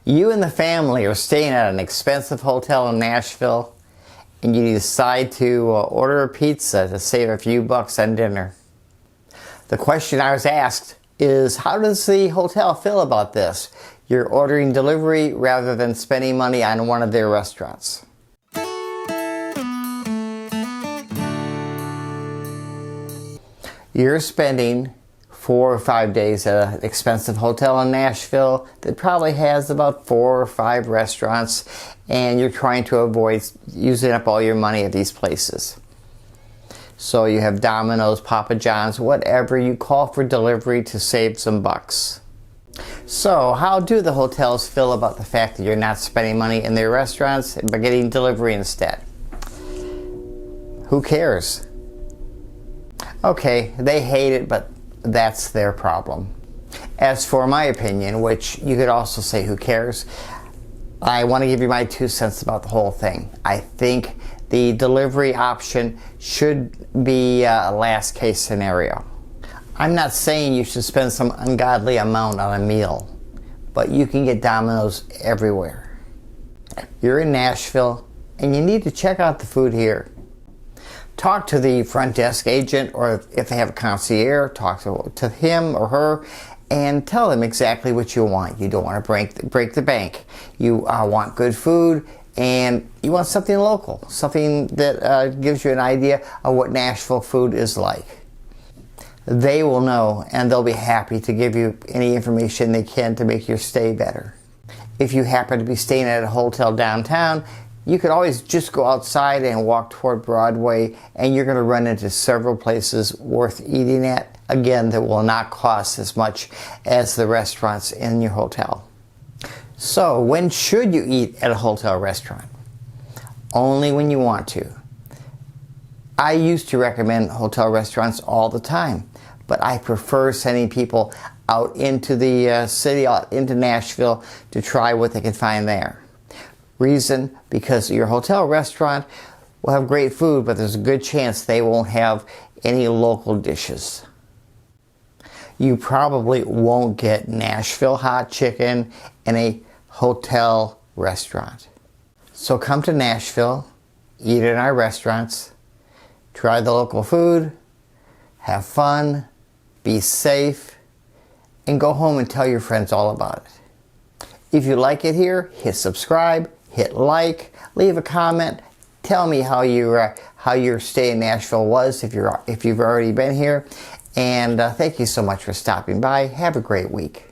You and the family are staying at an expensive hotel in Nashville and you decide to order a pizza to save a few bucks on dinner. The question I was asked is, how does the hotel feel about this? You're ordering delivery rather than spending money on one of their restaurants. You're spending 4 or 5 days at an expensive hotel in Nashville that probably has about 4 or 5 restaurants, and you're trying to avoid using up all your money at these places. So you have Domino's, Papa John's, whatever you call for delivery to save some bucks. So how do the hotels feel about the fact that you're not spending money in their restaurants but getting delivery instead? Who cares? Okay, they hate it, but that's their problem. As for my opinion, which you could also say who cares, I want to give you my 2 cents about the whole thing. I think the delivery option should be a last case scenario. I'm not saying you should spend some ungodly amount on a meal, but you can get Domino's everywhere. You're in Nashville and you need to check out the food here. Talk to the front desk agent, or if they have a concierge, talk to him or her and tell them exactly what you want. You don't want to break the bank. You want good food and you want something local, something that gives you an idea of what Nashville food is like. They will know and they'll be happy to give you any information they can to make your stay better. If you happen to be staying at a hotel downtown, you could always just go outside and walk toward Broadway and you're going to run into several places worth eating at. Again, that will not cost as much as the restaurants in your hotel. So when should you eat at a hotel restaurant? Only when you want to. I used to recommend hotel restaurants all the time, but I prefer sending people out into the city, out into Nashville to try what they can find there. Reason, because your hotel restaurant will have great food, but there's a good chance they won't have any local dishes. You probably won't get Nashville hot chicken in a hotel restaurant. So come to Nashville, eat in our restaurants, try the local food, have fun, be safe, and go home and tell your friends all about it. If you like it here, hit subscribe, hit like, leave a comment, tell me how your stay in Nashville was if you've already been here, and thank you so much for stopping by. Have a great week.